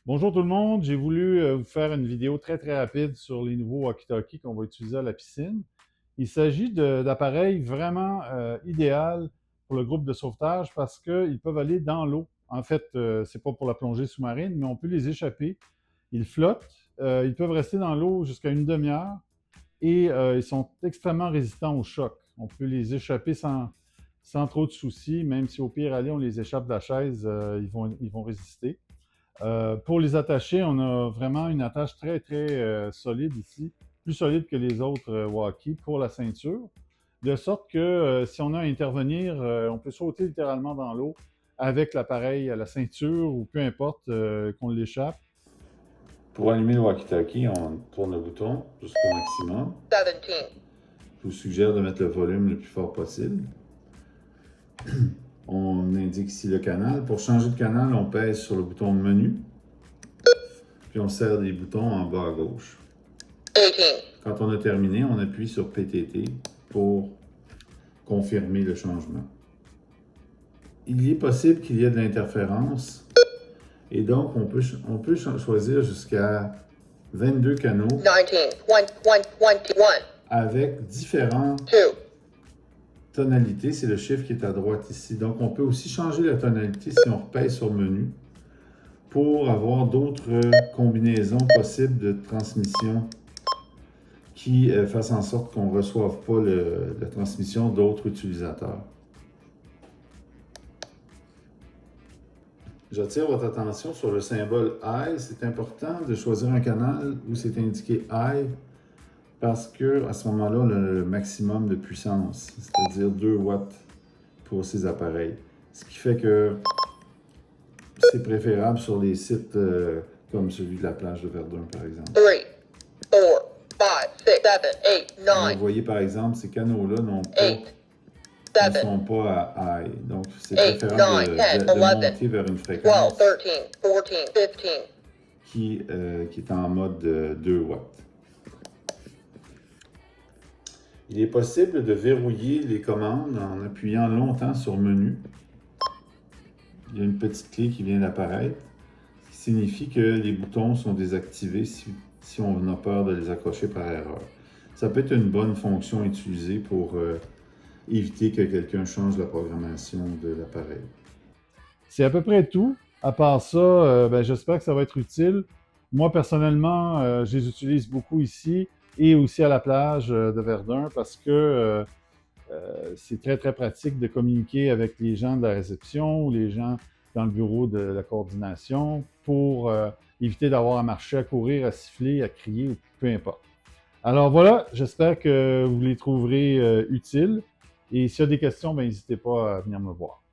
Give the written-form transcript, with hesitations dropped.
Bonjour tout le monde, j'ai voulu vous faire une vidéo très rapide sur les nouveaux walkie-talkies qu'on va utiliser à la piscine. Il s'agit d'appareils vraiment idéal pour le groupe de sauvetage parce qu'ils peuvent aller dans l'eau. En fait, c'est pas pour la plongée sous-marine, mais on peut les échapper. Ils flottent, ils peuvent rester dans l'eau jusqu'à une demi-heure et ils sont extrêmement résistants au choc. On peut les échapper sans trop de soucis, même si au pire aller, on les échappe de la chaise, ils vont résister. Pour les attacher, on a vraiment une attache très solide ici, plus solide que les autres walkies pour la ceinture, de sorte que si on a à intervenir, on peut sauter littéralement dans l'eau avec l'appareil à la ceinture ou peu importe qu'on l'échappe. Pour allumer le walkie-talkie, on tourne le bouton jusqu'au maximum. 17. Je vous suggère de mettre le volume le plus fort possible. On indique ici le canal. Pour changer de canal, on pèse sur le bouton menu. Puis on serre les boutons en bas à gauche. 18. Quand on a terminé, on appuie sur PTT pour confirmer le changement. Il est possible qu'il y ait de l'interférence et donc on peut choisir jusqu'à 22 canaux 19. 21. avec différents 2. tonalité, c'est le chiffre qui est à droite ici. Donc, on peut aussi changer la tonalité si on repèse sur menu pour avoir d'autres combinaisons possibles de transmission qui fassent en sorte qu'on ne reçoive pas la transmission d'autres utilisateurs. J'attire votre attention sur le symbole I. C'est important de choisir un canal où c'est indiqué I parce que à ce moment-là, on a le maximum de puissance, c'est-à-dire 2 watts pour ces appareils. Ce qui fait que c'est préférable sur les sites comme celui de la plage de Verdun, par exemple. 3. 4. 5. 6. 7. 8. Alors, 9. vous voyez, par exemple, ces canaux-là ne 8. sont 7. pas à high. Donc, c'est 8. préférable 9. 10. de 11. monter vers une 12. fréquence 13. 14. 15. qui est en mode 2 watts. Il est possible de verrouiller les commandes en appuyant longtemps sur menu. Il y a une petite clé qui vient d'apparaître, ce qui signifie que les boutons sont désactivés si on a peur de les accrocher par erreur. Ça peut être une bonne fonction à utiliser pour éviter que quelqu'un change la programmation de l'appareil. C'est à peu près tout. À part ça, j'espère que ça va être utile. Moi, personnellement, je les utilise beaucoup ici et aussi à la plage de Verdun parce que c'est très pratique de communiquer avec les gens de la réception ou les gens dans le bureau de la coordination pour éviter d'avoir à marcher, à courir, à siffler, à crier ou peu importe. Alors voilà, j'espère que vous les trouverez utiles et s'il y a des questions, n'hésitez pas à venir me voir.